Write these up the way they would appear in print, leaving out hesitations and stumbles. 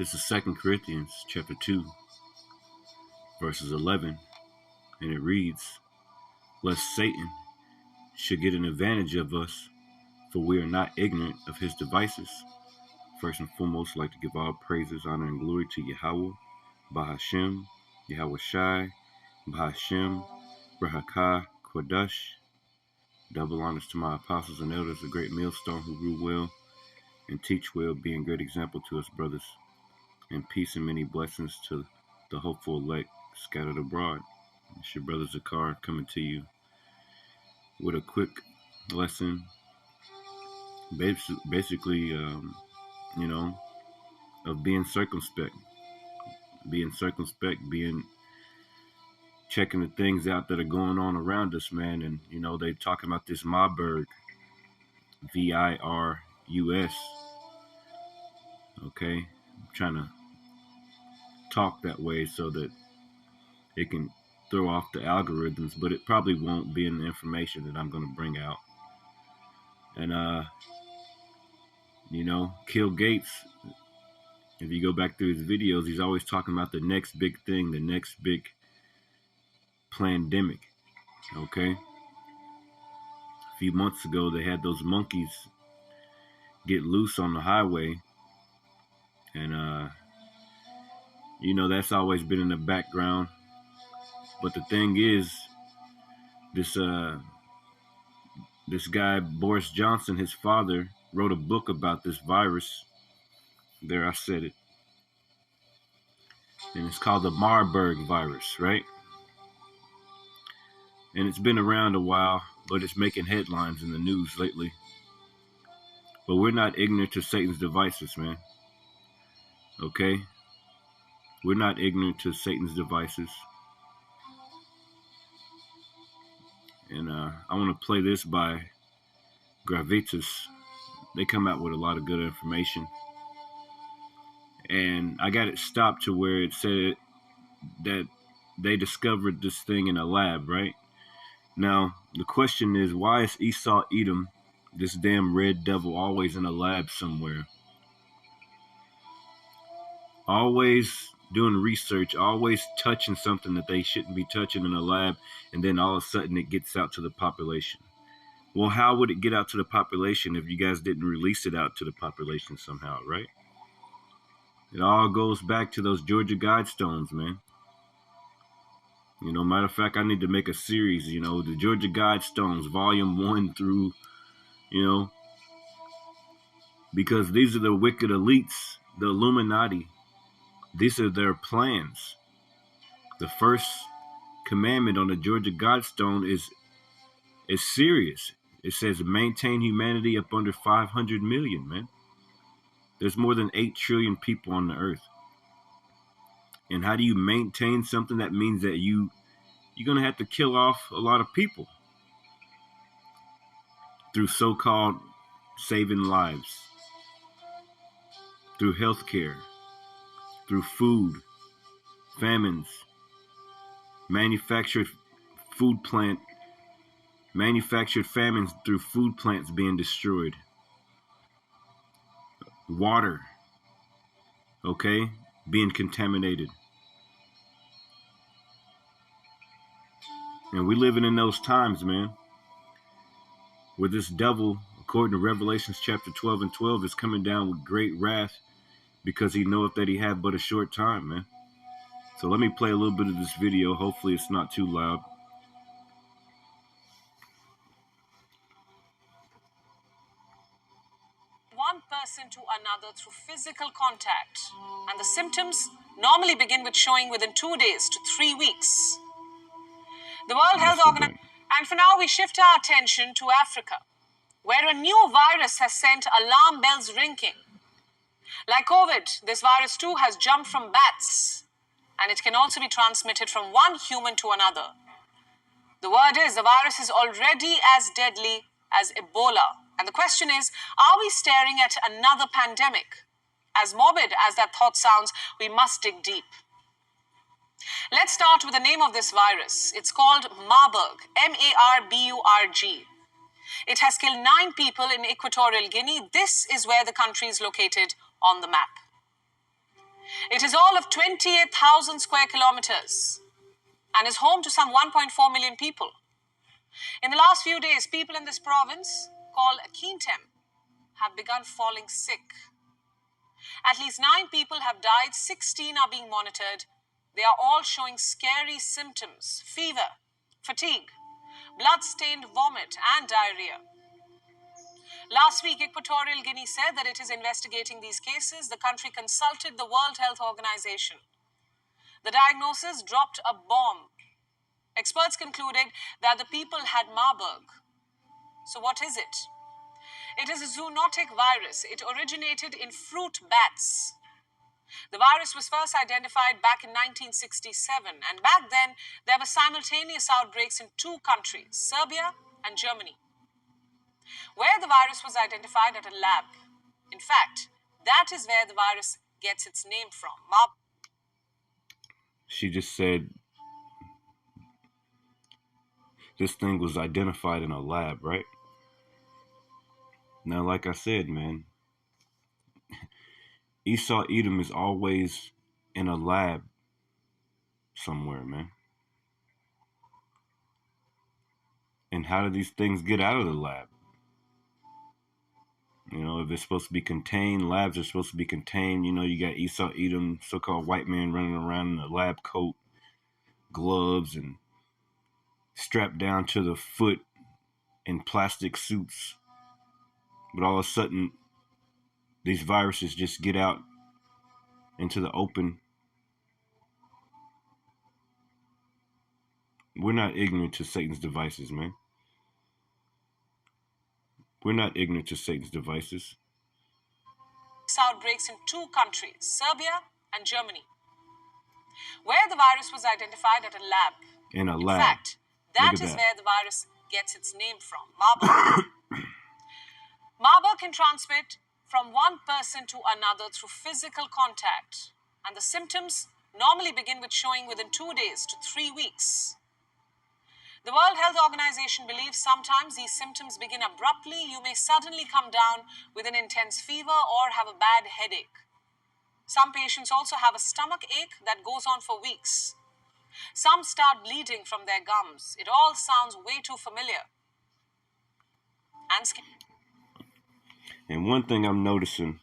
This is 2 Corinthians chapter 2, verses 11, and it reads, "Lest Satan should get an advantage of us, for we are not ignorant of his devices." First and foremost, I'd like to give all praises, honor, and glory to Yahweh, Bahashem, Yahweh Shai, Bahashem, Brahaka, Kodash. Double honors to my apostles and elders, a great millstone who rule well and teach well, being great example to us brothers, and peace and many blessings to the hopeful elect scattered abroad. It's your brother Zakar coming to you with a quick lesson, basically, of being circumspect, checking the things out that are going on around us, man. And they talking about this Marburg, virus. Okay, I'm trying to talk that way so that it can throw off the algorithms, but it probably won't be in the information that I'm going to bring out. And Kill Gates, if you go back through his videos, he's always talking about the next big thing, the next big pandemic. Okay, a few months ago they had those monkeys get loose on the highway, and that's always been in the background. But the thing is, this guy Boris Johnson, his father, wrote a book about this virus. There, I said it. And it's called the Marburg virus, right? And it's been around a while, but it's making headlines in the news lately. But we're not ignorant to Satan's devices, man. Okay? We're not ignorant to Satan's devices. And I want to play this by Gravitas. They come out with a lot of good information. And I got it stopped to where it said that they discovered this thing in a lab, right? Now, the question is, why is Esau Edom, this damn red devil, always in a lab somewhere? Always doing research, always touching something that they shouldn't be touching in a lab, and then all of a sudden it gets out to the population. Well, how would it get out to the population if you guys didn't release it out to the population somehow, right? It all goes back to those Georgia Guidestones, man. Matter of fact, I need to make a series, the Georgia Guidestones, volume 1 through, because these are the wicked elites, the Illuminati. These are their plans. The first commandment on the Georgia Guidestone is serious. It says maintain humanity up under 500 million, man. There's more than 8 trillion people on the earth. And how do you maintain something? That means that you're going to have to kill off a lot of people through so-called saving lives, through healthcare, through food, famines, manufactured famines through food plants being destroyed, water, okay, being contaminated. And we living in those times, man, where this devil, according to Revelations chapter 12 and 12, is coming down with great wrath because he knoweth that he have but a short time, man. So let me play a little bit of this video. Hopefully it's not too loud. One person to another through physical contact, and the symptoms normally begin with showing within 2 days to 3 weeks. The World Health Organization, and for now we shift our attention to Africa, where a new virus has sent alarm bells ringing. Like COVID, this virus too has jumped from bats, and it can also be transmitted from one human to another. The word is, the virus is already as deadly as Ebola. And the question is, are we staring at another pandemic? As morbid as that thought sounds, we must dig deep. Let's start with the name of this virus. It's called Marburg, M-A-R-B-U-R-G. It has killed 9 people in Equatorial Guinea. This is where the country is located on the map. It is all of 28,000 square kilometers and is home to some 1.4 million people. In the last few days, people in this province, called Kintem, have begun falling sick. At least 9 people have died, 16 are being monitored. They are all showing scary symptoms: fever, fatigue, blood-stained vomit, and diarrhea. Last week, Equatorial Guinea said that it is investigating these cases. The country consulted the World Health Organization. The diagnosis dropped a bomb. Experts concluded that the people had Marburg. So what is it? It is a zoonotic virus. It originated in fruit bats. The virus was first identified back in 1967, and back then there were simultaneous outbreaks in 2 countries, Serbia and Germany, where the virus was identified at a lab. In fact, that is where the virus gets its name from. She just said this thing was identified in a lab, right? Now, like I said, man, Edom is always in a lab somewhere, man. And how do these things get out of the lab? You know, if it's supposed to be contained, labs are supposed to be contained. You know, you got Edom, so-called white man, running around in a lab coat, gloves, and strapped down to the foot in plastic suits. But all of a sudden, these viruses just get out into the open. We're not ignorant to Satan's devices, man. We're not ignorant to Satan's devices. Outbreaks in 2 countries, Serbia and Germany, where the virus was identified at a lab. In a lab. In fact, that is where the virus gets its name from, Marburg. Marburg can transmit from one person to another through physical contact, and the symptoms normally begin with showing within 2 days to 3 weeks. The World Health Organization believes sometimes these symptoms begin abruptly. You may suddenly come down with an intense fever or have a bad headache. Some patients also have a stomach ache that goes on for weeks. Some start bleeding from their gums. It all sounds way too familiar. And one thing I'm noticing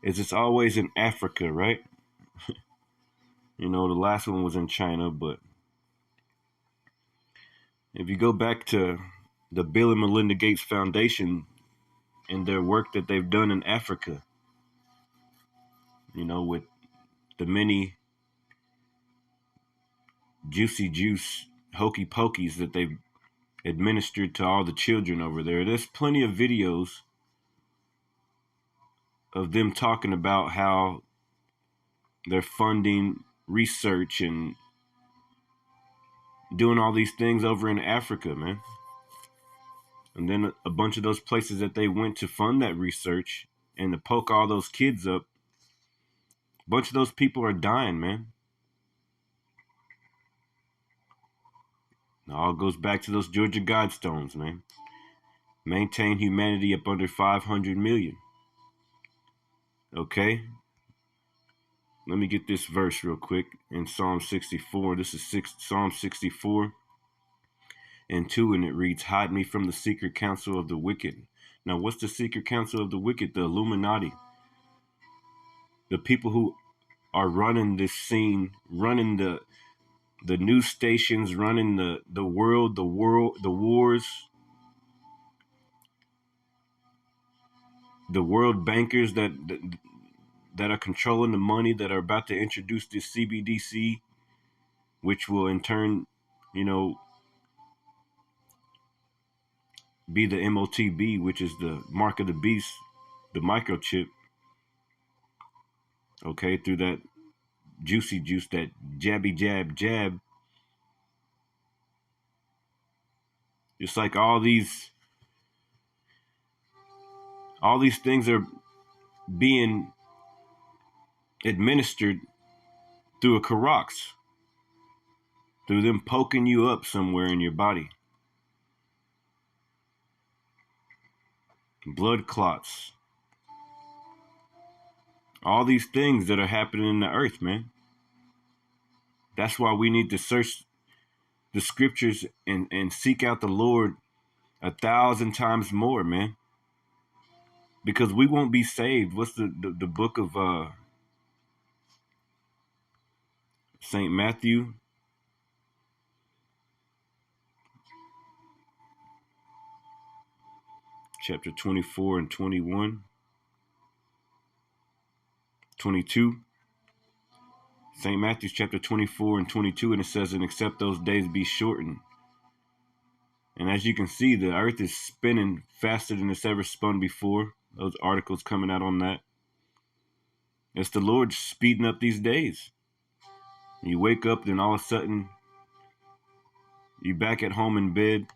is it's always in Africa, right? You know, the last one was in China, but if you go back to the Bill and Melinda Gates Foundation and their work that they've done in Africa, you know, with the many juicy juice hokey pokeys that they've administered to all the children over there, there's plenty of videos of them talking about how they're funding research and doing all these things over in Africa, man. And then a bunch of those places that they went to fund that research and to poke all those kids up, a bunch of those people are dying, man. It all goes back to those Georgia Guidestones, man. Maintain humanity up under 500 million. Okay? Let me get this verse real quick in Psalm 64. This is Psalm 64 and 2, and it reads, "Hide me from the secret counsel of the wicked." Now, what's the secret counsel of the wicked? The Illuminati. The people who are running this scene, running the news stations, running the world, the wars, the world bankers that are controlling the money, that are about to introduce this CBDC, which will in turn, you know, be the MOTB, which is the mark of the beast, the microchip. Okay, through that juicy juice, that jabby jab. It's like all these things are being administered through a Korox, through them poking you up somewhere in your body. Blood clots, All these things that are happening in the earth, man. That's why we need to search the scriptures and seek out the Lord 1,000 times more, man. Because we won't be saved. What's the book of St. Matthew? Chapter 24 and 21. 22. St. Matthew chapter 24 and 22, and it says, and except those days be shortened. And as you can see, the earth is spinning faster than it's ever spun before. Those articles coming out on that. It's the Lord speeding up these days. You wake up, then all of a sudden, you back at home in bed.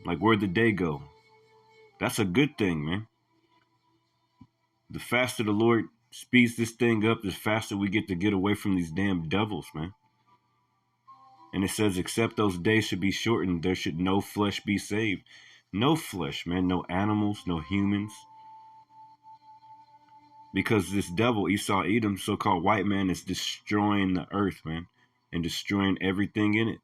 Like, where'd the day go? That's a good thing, man. The faster the Lord speeds this thing up, the faster we get away from these damn devils, man. And it says, except those days should be shortened, there should no flesh be saved. No flesh, man. No animals, no humans. Because this devil, Esau, Edom, so-called white man, is destroying the earth, man. And destroying everything in it.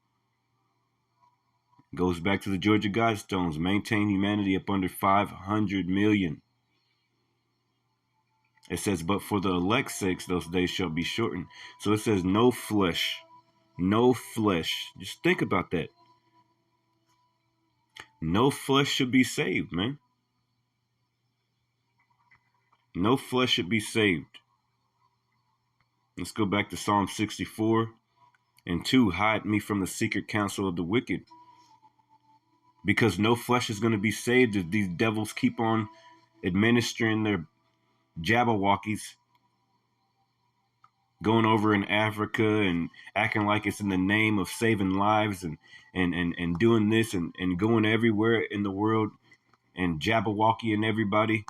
Goes back to the Georgia Guidestones. Maintain humanity up under 500 million. It says, but for the elect's sakes, those days shall be shortened. So it says, no flesh. No flesh. Just think about that. No flesh should be saved, man. No flesh should be saved. Let's go back to Psalm 64 and 2. Hide me from the secret counsel of the wicked. Because no flesh is going to be saved if these devils keep on administering their Jabberwockies, going over in Africa and acting like it's in the name of saving lives and doing this and going everywhere in the world and Jabberwockying everybody.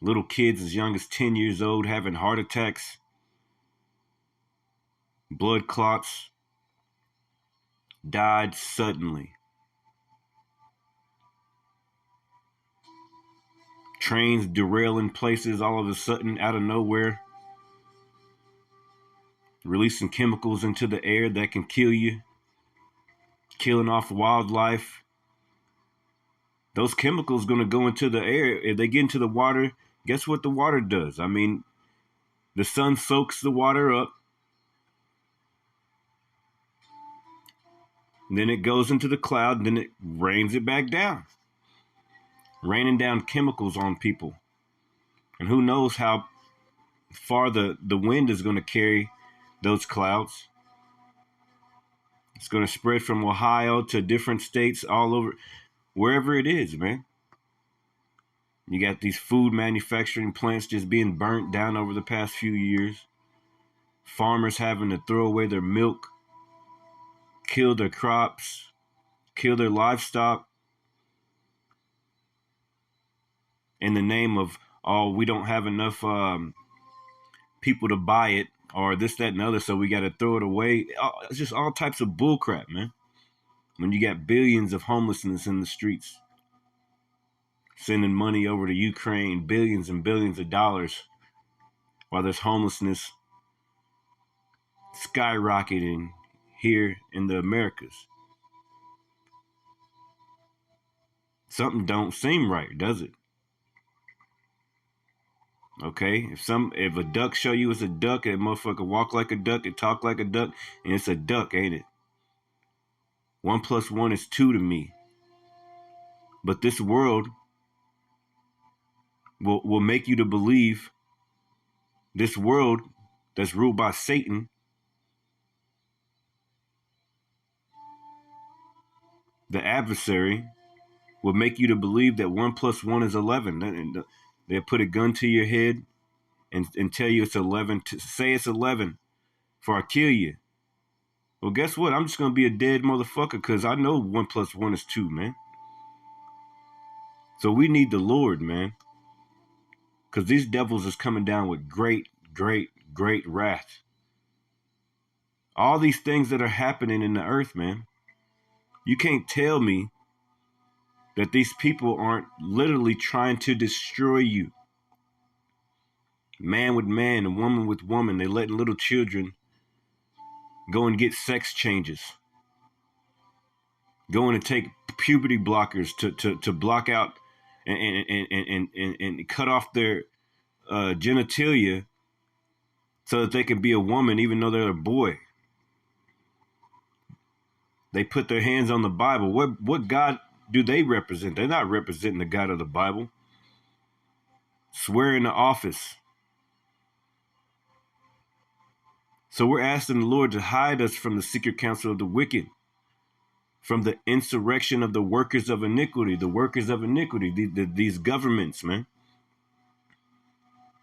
Little kids as young as 10 years old having heart attacks, blood clots, died suddenly. Trains derailing places all of a sudden out of nowhere. Releasing chemicals into the air that can kill you. Killing off wildlife. Those chemicals going to go into the air. If they get into the water, guess what the water does? I mean, the sun soaks the water up. Then it goes into the cloud. Then it rains it back down. Raining down chemicals on people. And who knows how far the wind is going to carry those clouds. It's going to spread from Ohio to different states all over, wherever it is, man. You got these food manufacturing plants just being burnt down over the past few years. Farmers having to throw away their milk, kill their crops, kill their livestock in the name of, oh, we don't have enough people to buy it, or this, that, and other, so we got to throw it away. It's just all types of bullcrap, man. When you got billions of homelessness in the streets, sending money over to Ukraine, billions and billions of dollars, while there's homelessness skyrocketing here in the Americas. Something don't seem right, does it? Okay, if a duck show you it's a duck, that motherfucker walk like a duck, it talk like a duck, and it's a duck, ain't it? 1 + 1 is 2 to me. But this world will make you to believe this world that's ruled by Satan, the adversary, will make you to believe that 1 + 1 is 11. They'll put a gun to your head and tell you it's 11. Say it's 11 before I kill you. Well, guess what? I'm just going to be a dead motherfucker because I know 1 + 1 is 2, man. So we need the Lord, man. Because these devils is coming down with great, great, great wrath. All these things that are happening in the earth, man. You can't tell me that these people aren't literally trying to destroy you. Man with man and woman with woman. They letting little children go and get sex changes. Going to take puberty blockers to block out and cut off their genitalia so that they can be a woman even though they're a boy. They put their hands on the Bible. What God do they represent? They're not representing the God of the Bible. Swear in the office. So we're asking the Lord to hide us from the secret counsel of the wicked, from the insurrection of the workers of iniquity, these governments, man.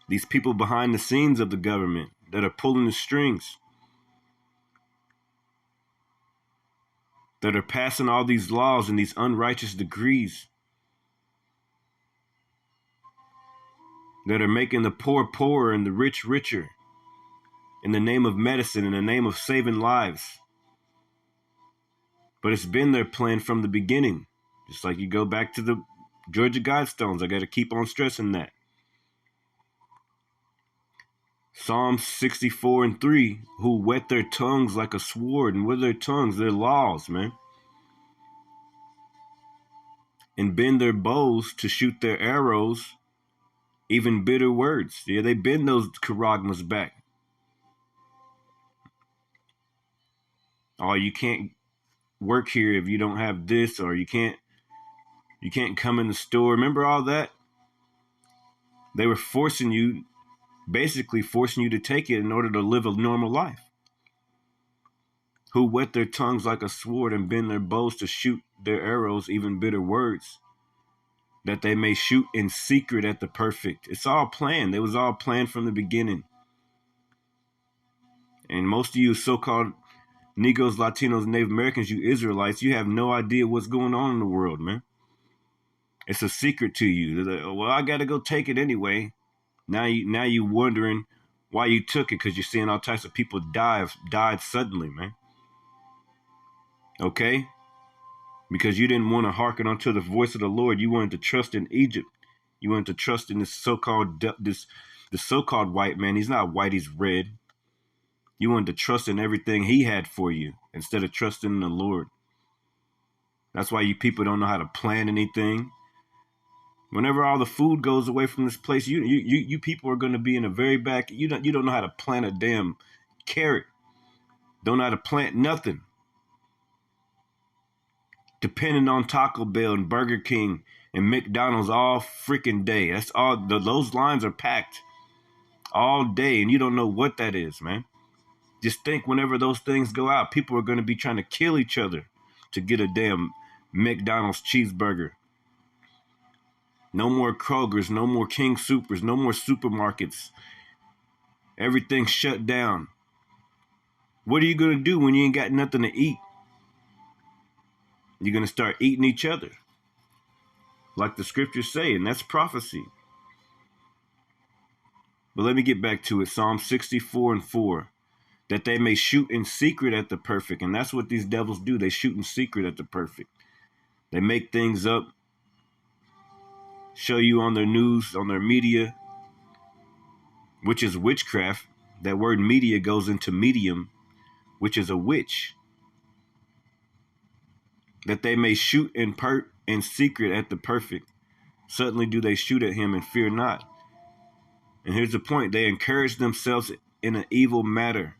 These people behind the scenes of the government that are pulling the strings, that are passing all these laws and these unrighteous decrees, that are making the poor poorer and the rich richer in the name of medicine, in the name of saving lives. But it's been their plan from the beginning. Just like you go back to the Georgia Guidestones. I got to keep on stressing that. Psalm 64:3, who whet their tongues like a sword. And with their tongues, their laws, man. And bend their bows to shoot their arrows, even bitter words. Yeah, they bend those charagmas back. Oh, you can't work here if you don't have this, or you can't come in the store. Remember all that? They were basically forcing you to take it in order to live a normal life. Who whet their tongues like a sword and bend their bows to shoot their arrows, even bitter words, that they may shoot in secret at the perfect. It's all planned. It was all planned from the beginning. And most of you so-called Negroes, Latinos, Native Americans, you Israelites, you have no idea what's going on in the world, man. It's a secret to you. They're like, well, I got to go take it anyway. Now you wondering why you took it, because you're seeing all types of people died suddenly, man. Okay? Because you didn't want to hearken unto the voice of the Lord. You wanted to trust in Egypt. You wanted to trust in this so-called white man. He's not white, he's red. You wanted to trust in everything he had for you instead of trusting in the Lord. That's why you people don't know how to plan anything. Whenever all the food goes away from this place, you people are going to be in a very bad. You don't know how to plant a damn carrot. Don't know how to plant nothing. Depending on Taco Bell and Burger King and McDonald's all freaking day. That's all. Those lines are packed all day, and you don't know what that is, man. Just think, whenever those things go out, people are going to be trying to kill each other to get a damn McDonald's cheeseburger. No more Kroger's, no more King Soopers, no more supermarkets. Everything's shut down. What are you going to do when you ain't got nothing to eat? You're going to start eating each other, like the scriptures say, and that's prophecy. But let me get back to it. Psalm 64:4. That they may shoot in secret at the perfect. And that's what these devils do. They shoot in secret at the perfect. They make things up, show you on their news, on their media, which is witchcraft. That word media goes into medium, which is a witch. That they may shoot in secret at the perfect. Suddenly do they shoot at him and fear not. And here's the point. They encourage themselves in an evil matter.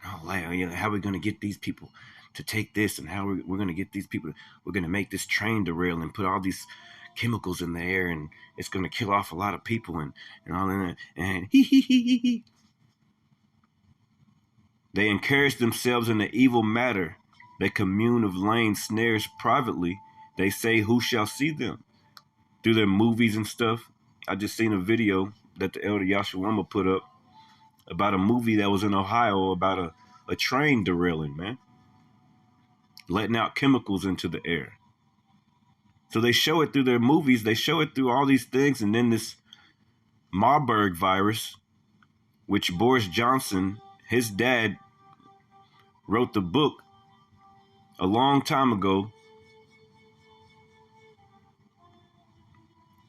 Oh, how are we going to get these people to take this, and how we're going to get these people? We're going to make this train derail and put all these chemicals in the air, and it's going to kill off a lot of people and all that. And They encourage themselves in the evil matter. They commune of laying snares privately. They say, who shall see them? Through their movies and stuff. I just seen a video that the elder Yashawama put up about a movie that was in Ohio about a train derailing, man. Letting out chemicals into the air. So they show it through their movies. They show it through all these things. And then this Marburg virus, which Boris Johnson, his dad, wrote the book a long time ago.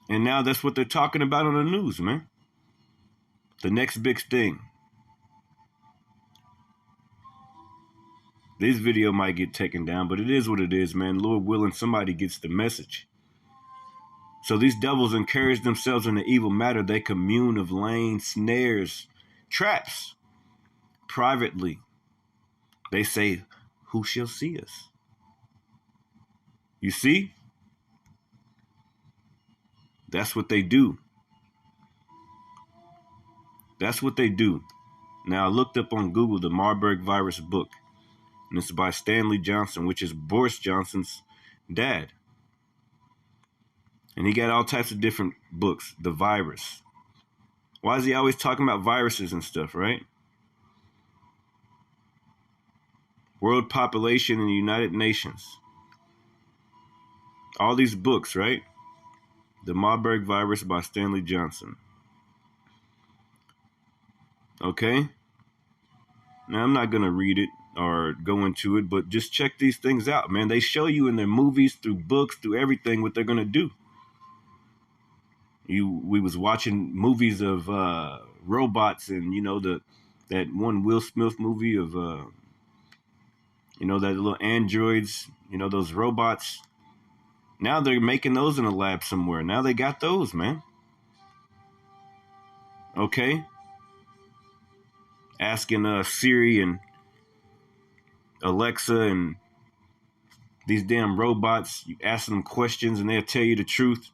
And now that's what they're talking about on the news, man. The next big thing. This video might get taken down, but it is what it is, man. Lord willing, somebody gets the message. So these devils encourage themselves in the evil matter. They commune of laying snares, traps, privately. They say, who shall see us? You see? That's what they do. That's what they do. Now, I looked up on Google the Marburg virus book, and it's by Stanley Johnson, which is Boris Johnson's dad. And he got all types of different books. The virus. Why is he always talking about viruses and stuff, right? World population in the United Nations. All these books, right? The Marburg virus by Stanley Johnson. Okay? Now, I'm not going to read it or go into it, but just check these things out, man. They show you in their movies, through books, through everything, what they're going to do. We was watching movies of robots and, that one Will Smith movie of, that little androids, those robots. Now they're making those in a lab somewhere. Now they got those, man. Okay? Asking Siri and Alexa and these damn robots, you ask them questions and they'll tell you the truth.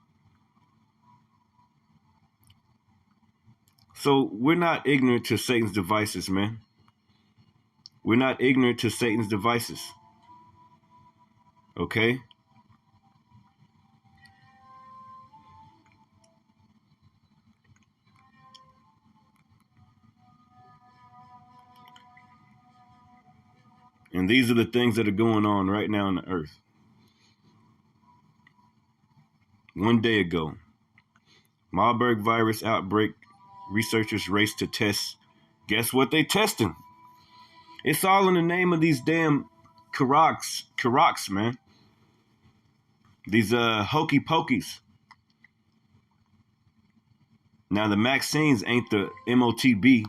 So we're not ignorant to Satan's devices, man. We're not ignorant to Satan's devices. Okay? And these are the things that are going on right now on the earth. One day ago, Marburg virus outbreak, researchers race to test. Guess what they testing? It's all in the name of these damn Karoks, man. These hokey pokies. Now the vaccines ain't the MOTB,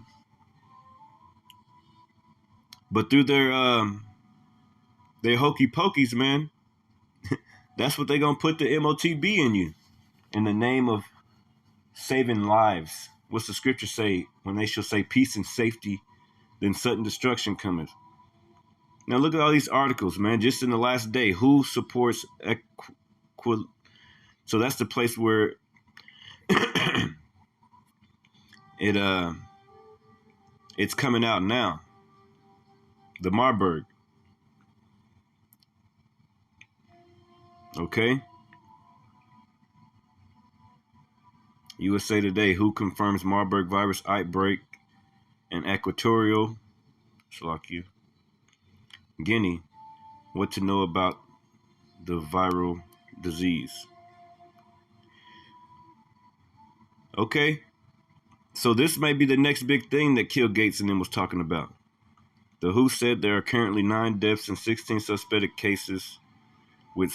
but through their hokey pokies, man, that's what they gonna put the MOTB in you, in the name of saving lives. What's the scripture say? When they shall say peace and safety, then sudden destruction cometh. Now look at all these articles, man. Just in the last day, who supports so that's the place where it's coming out now. The Marburg. Okay. USA Today, who confirms Marburg virus outbreak in Equatorial Guinea? What to know about the viral disease? Okay. So this may be the next big thing that Kill Gates and them was talking about. The WHO said there are currently 9 deaths and 16 suspected cases with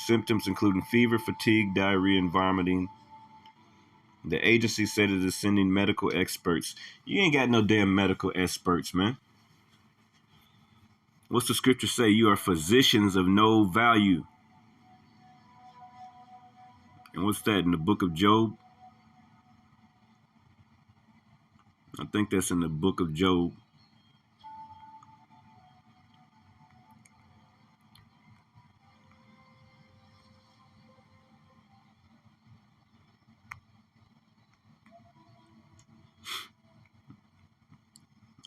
symptoms including fever, fatigue, diarrhea, and vomiting. The agency said it is sending medical experts. You ain't got no damn medical experts, man. What's the scripture say? You are physicians of no value. And what's that in the book of Job? I think that's in the book of Job.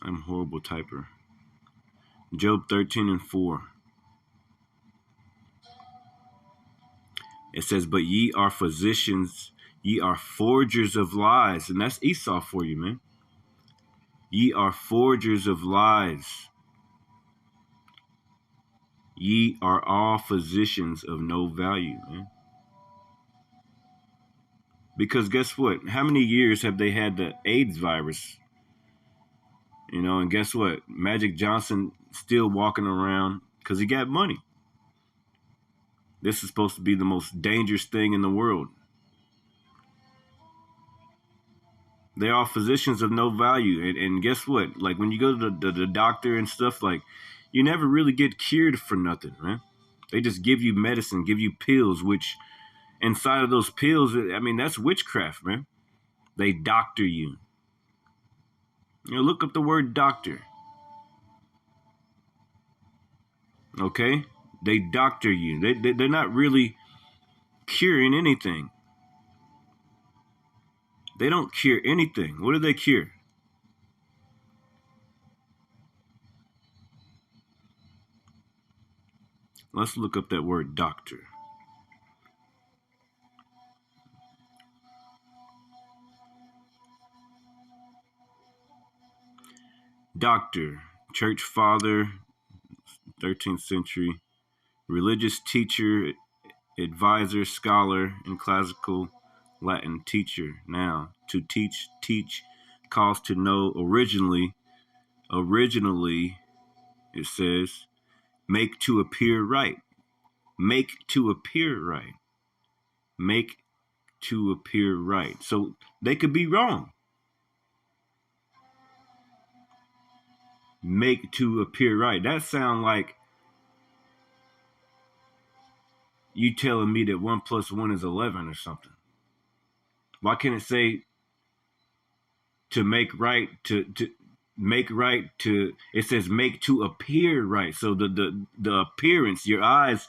I'm a horrible typer. Job 13:4. It says, but ye are physicians, ye are forgers of lies. And that's Esau for you, man. Ye are forgers of lies. Ye are all physicians of no value, man. Because guess what? How many years have they had the AIDS virus? And guess what? Magic Johnson still walking around because he got money. This is supposed to be the most dangerous thing in the world. They are physicians of no value. And guess what? Like when you go to the doctor and stuff, like you never really get cured for nothing, man. They just give you medicine, give you pills, which inside of those pills, I mean, that's witchcraft, man. They doctor you. You know, look up the word doctor. Okay? They doctor you. They're not really curing anything. They don't cure anything. What do they cure? Let's look up that word doctor. Doctor, church father, 13th century, religious teacher, advisor, scholar, and classical Latin teacher. Now, to teach, calls to know. Originally, it says, make to appear right. Make to appear right. Make to appear right. So they could be wrong. Make to appear right. That sounds like you telling me that 1 + 1 is 11 or something. Why can't it say to make right, to make right, to it says make to appear right. So the appearance, your eyes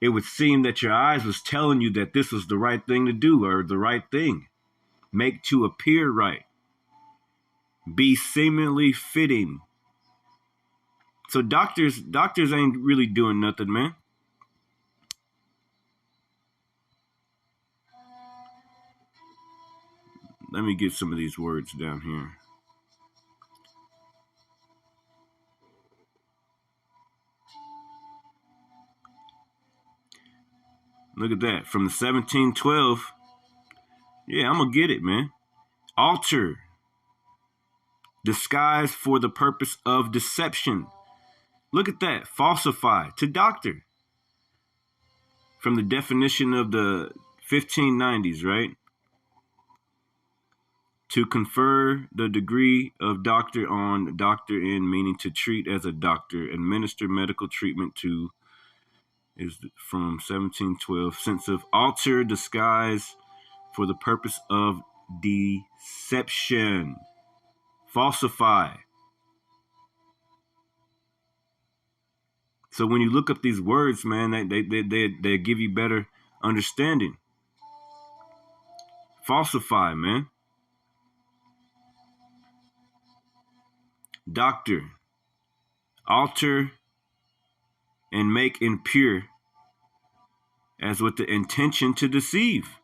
it would seem that your eyes was telling you that this was the right thing to do or the right thing. Make to appear right. Be seemingly fitting. So doctors ain't really doing nothing, man. Let me get some of these words down here. Look at that. From the 1712. Yeah, I'm going to get it, man. Alter. Disguise for the purpose of deception. Look at that. Falsify. To doctor. From the definition of the 1590s, right? To confer the degree of doctor on doctor in, meaning to treat as a doctor, administer medical treatment to, is from 1712. Sense of alter, disguise for the purpose of deception. Falsify. So when you look up these words, man, they give you better understanding. Falsify, man. Doctor. Alter and make impure as with the intention to deceive.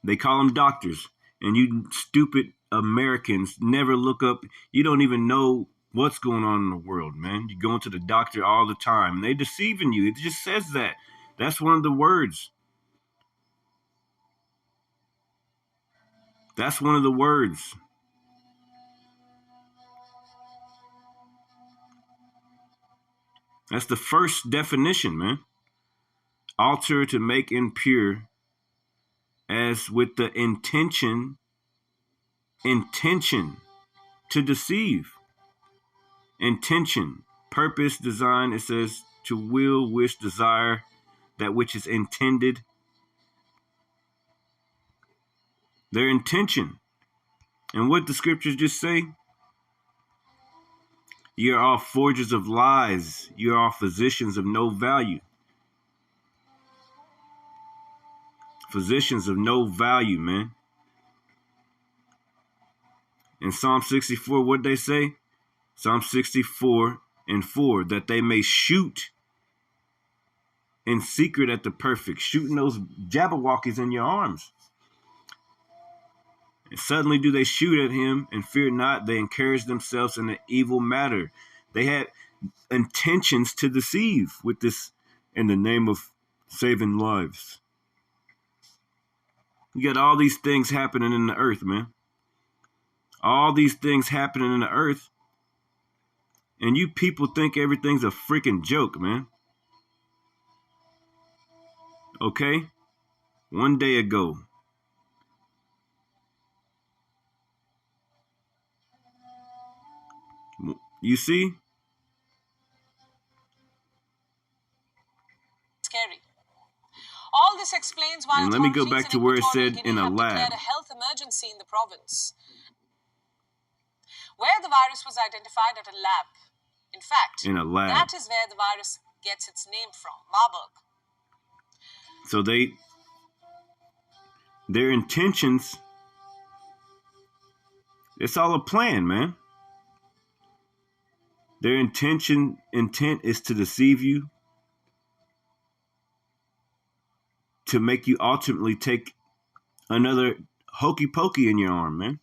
They call them doctors. And you stupid Americans never look up. You don't even know what's going on in the world, man. You're going to the doctor all the time. And they deceiving you. It just says that. That's one of the words. That's one of the words. That's the first definition, man. Alter, to make impure, as with the intention to deceive. Intention, purpose, design. It says to will, wish, desire, that which is intended. Their intention. And what the scriptures just say? You are all forgers of lies. You are all physicians of no value. Physicians of no value, man. In Psalm 64, what they say? Psalm 64:4, that they may shoot in secret at the perfect, shooting those Jabberwockies in your arms. And suddenly do they shoot at him, and fear not, they encourage themselves in an evil matter. They had intentions to deceive with this in the name of saving lives. You got all these things happening in the earth, man. All these things happening in the earth. And you people think everything's a freaking joke, man. Okay? One day ago, You see? Scary. All this explains why And let me go authorities back in to where it Equatorial said Guinea in a have lab. declared a health emergency in the province, where the virus was identified at a lab. In fact, In a lab. that is where the virus gets its name from, Marburg. So their intentions, it's all a plan, man. Their intent is to deceive you, to make you ultimately take another hokey pokey in your arm, man.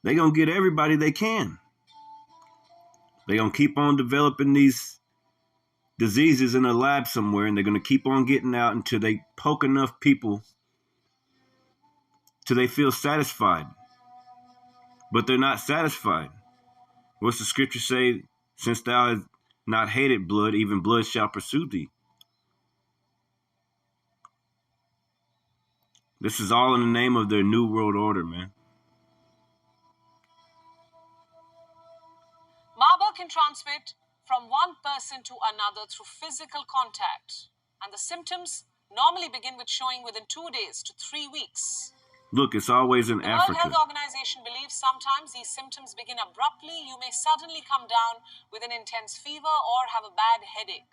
They're going to get everybody they can. They're going to keep on developing these diseases in a lab somewhere, and they're going to keep on getting out until they poke enough people till they feel satisfied. But they're not satisfied. What's the scripture say? Since thou hast not hated blood, even blood shall pursue thee. This is all in the name of their new world order, man. Marburg can transmit from one person to another through physical contact, and the symptoms normally begin with showing within 2 days to 3 weeks. Look, it's always in The World Africa. Health Organization believes sometimes these symptoms begin abruptly. You may suddenly come down with an intense fever or have a bad headache.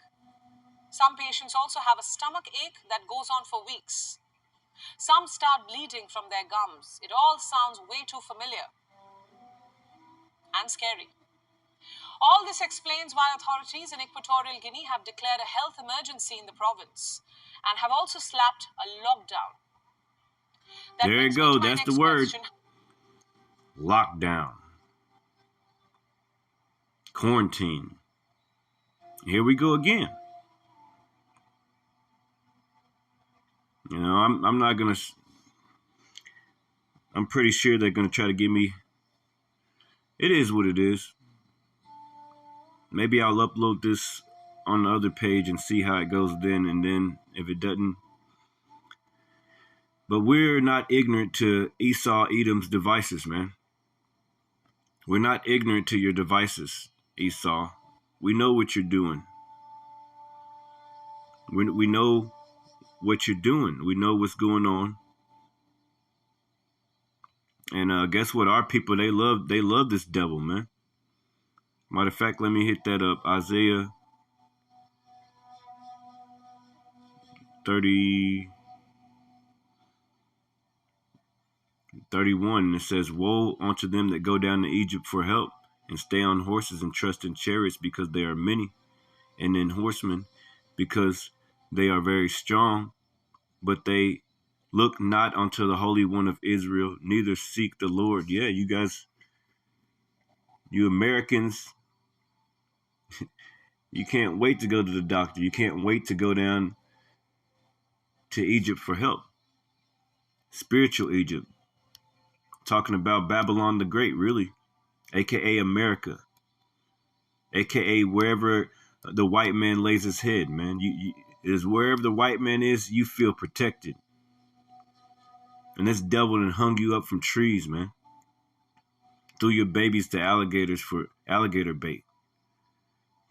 Some patients also have a stomach ache that goes on for weeks. Some start bleeding from their gums. It all sounds way too familiar and scary. All this explains why authorities in Equatorial Guinea have declared a health emergency in the province and have also slapped a lockdown. There you go. That's the word. Lockdown. Quarantine. Here we go again. You know, I'm not going to... I'm pretty sure they're going to try to give me... It is what it is. Maybe I'll upload this on the other page and see how it goes then, and then if it doesn't. But we're not ignorant to Esau, Edom's devices, man. We're not ignorant to your devices, Esau. We know what you're doing. We know what you're doing. We know what's going on. And guess what? Our people, they love this devil, man. Matter of fact, let me hit that up. Isaiah 31, and it says, woe unto them that go down to Egypt for help, and stay on horses and trust in chariots, because they are many, and in horsemen, because they are very strong. But they look not unto the Holy One of Israel, neither seek the Lord. Yeah, you guys, you Americans, you can't wait to go to the doctor. You can't wait to go down to Egypt for help. Spiritual Egypt. Talking about Babylon the Great, really. AKA America. AKA wherever the white man lays his head, man. It is wherever the white man is, you feel protected. And this devil done hung you up from trees, man. Threw your babies to alligators for alligator bait.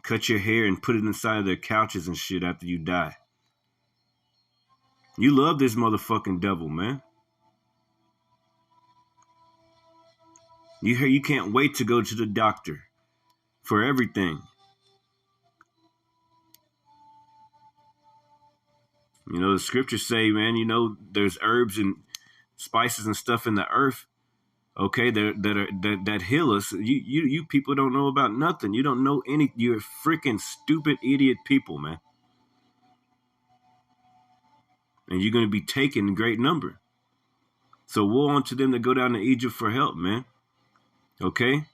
Cut your hair and put it inside of their couches and shit after you die. You love this motherfucking devil, man. You can't wait to go to the doctor for everything. You know, the scriptures say, man, you know, there's herbs and spices and stuff in the earth, okay, that heal us. You people don't know about nothing. You don't know any. You're freaking stupid idiot people, man. And you're going to be taken in great number. So woe unto them that go down to Egypt for help, man. Okay?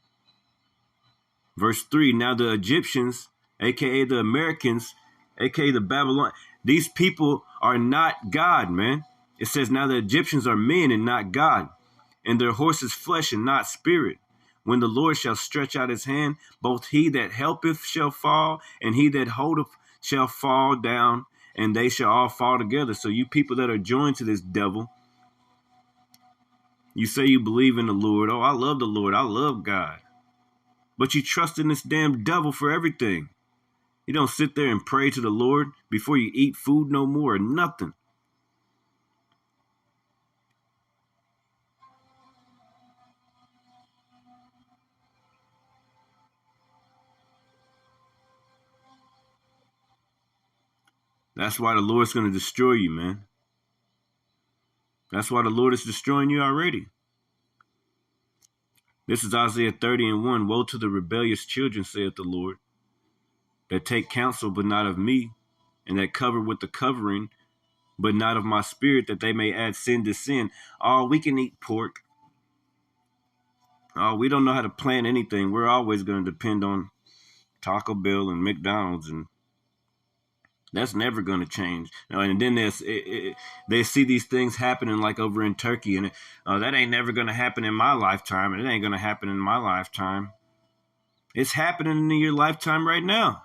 Verse 3, now the Egyptians, a.k.a. the Americans, a.k.a. the Babylon, these people are not God, man. It says, now the Egyptians are men and not God, and their horses flesh and not spirit. When the Lord shall stretch out his hand, both he that helpeth shall fall, and he that holdeth shall fall down, and they shall all fall together. So you people that are joined to this devil, you say you believe in the Lord. Oh, I love the Lord. I love God. But you trust in this damn devil for everything. You don't sit there and pray to the Lord before you eat food no more or nothing. That's why the Lord's going to destroy you, man. That's why the Lord is destroying you already. This is Isaiah 30:1. Woe to the rebellious children, saith the Lord, that take counsel, but not of me, and that cover with the covering, but not of my spirit, that they may add sin to sin. Oh, we can eat pork. Oh, we don't know how to plan anything. We're always going to depend on Taco Bell and McDonald's, and that's never going to change. And then they see these things happening like over in Turkey, and that ain't never going to happen in my lifetime, and it ain't going to happen in my lifetime. It's happening in your lifetime right now.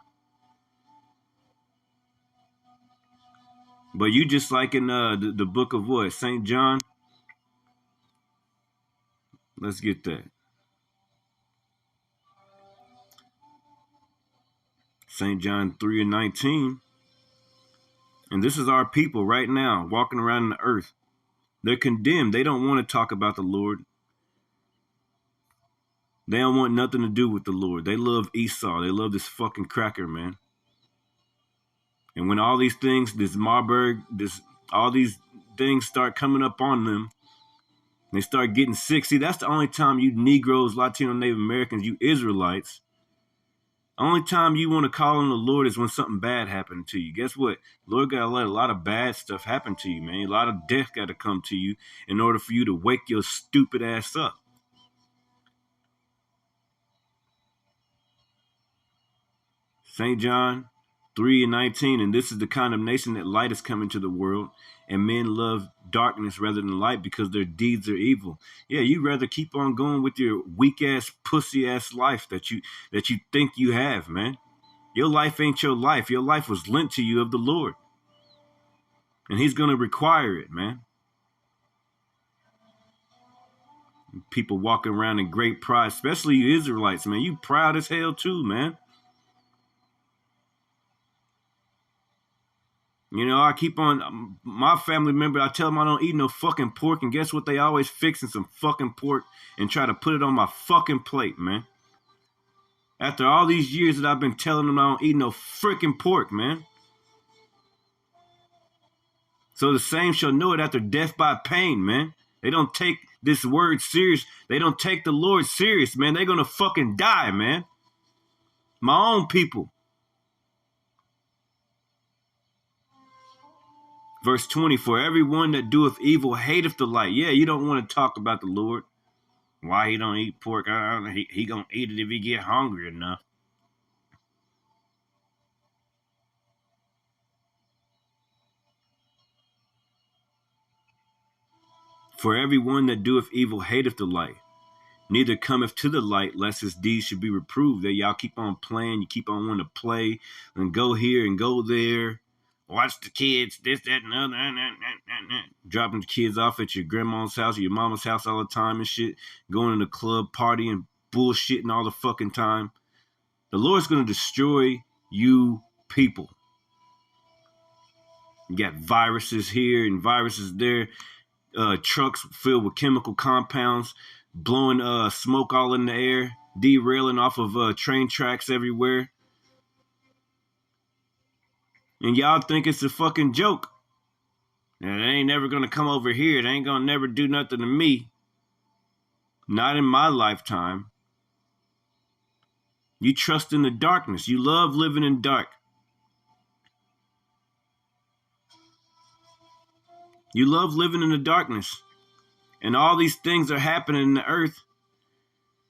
But you just like in the book of what? St. John? Let's get that. St. John 3:19. And this is our people right now walking around in the earth. They're condemned. They don't want to talk about the Lord. They don't want nothing to do with the Lord. They love Esau. They love this fucking cracker, man. And when all these things, this Marburg, all these things start coming up on them, they start getting sick. See, that's the only time you Negroes, Latino, Native Americans, you Israelites, only time you want to call on the Lord is when something bad happened to you. Guess what? Lord got to let a lot of bad stuff happen to you, man. A lot of death got to come to you in order for you to wake your stupid ass up. St. John 3:19, and this is the condemnation that light is coming to the world, and men love darkness rather than light because their deeds are evil. Yeah, you'd rather keep on going with your weak ass, pussy ass life that you think you have, man. Your life ain't your life. Your life was lent to you of the Lord, and He's gonna require it, man. People walking around in great pride, especially you Israelites, man. You proud as hell too, man. You know, I keep on, my family member, I tell them I don't eat no fucking pork, and guess what? They always fixing some fucking pork and try to put it on my fucking plate, man. After all these years that I've been telling them I don't eat no freaking pork, man. So the same shall know it after death by pain, man. They don't take this word serious. They don't take the Lord serious, man. They're gonna fucking die, man. My own people. Verse 20, for everyone that doeth evil hateth the light. Yeah, you don't want to talk about the Lord. Why he don't eat pork? He gonna eat it if he get hungry enough. For everyone that doeth evil hateth the light, neither cometh to the light, lest his deeds should be reproved. That y'all keep on playing, you keep on wanting to play and go here and go there. Watch the kids, this, that, and other. Dropping the kids off at your grandma's house or your mama's house all the time and shit. Going to the club, partying, bullshitting all the fucking time. The Lord's going to destroy you people. You got viruses here and viruses there. Trucks filled with chemical compounds, blowing smoke all in the air, derailing off of train tracks everywhere. And y'all think it's a fucking joke. And it ain't never gonna come over here. It ain't gonna never do nothing to me. Not in my lifetime. You trust in the darkness. You love living in dark. You love living in the darkness. And all these things are happening in the earth.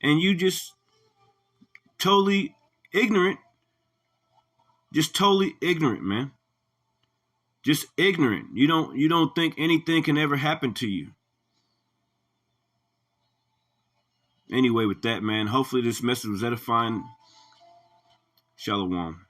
And you just totally ignorant. Just totally ignorant, man. Just ignorant. You don't think anything can ever happen to you. Anyway, with that, man, hopefully this message was edifying. Shalom.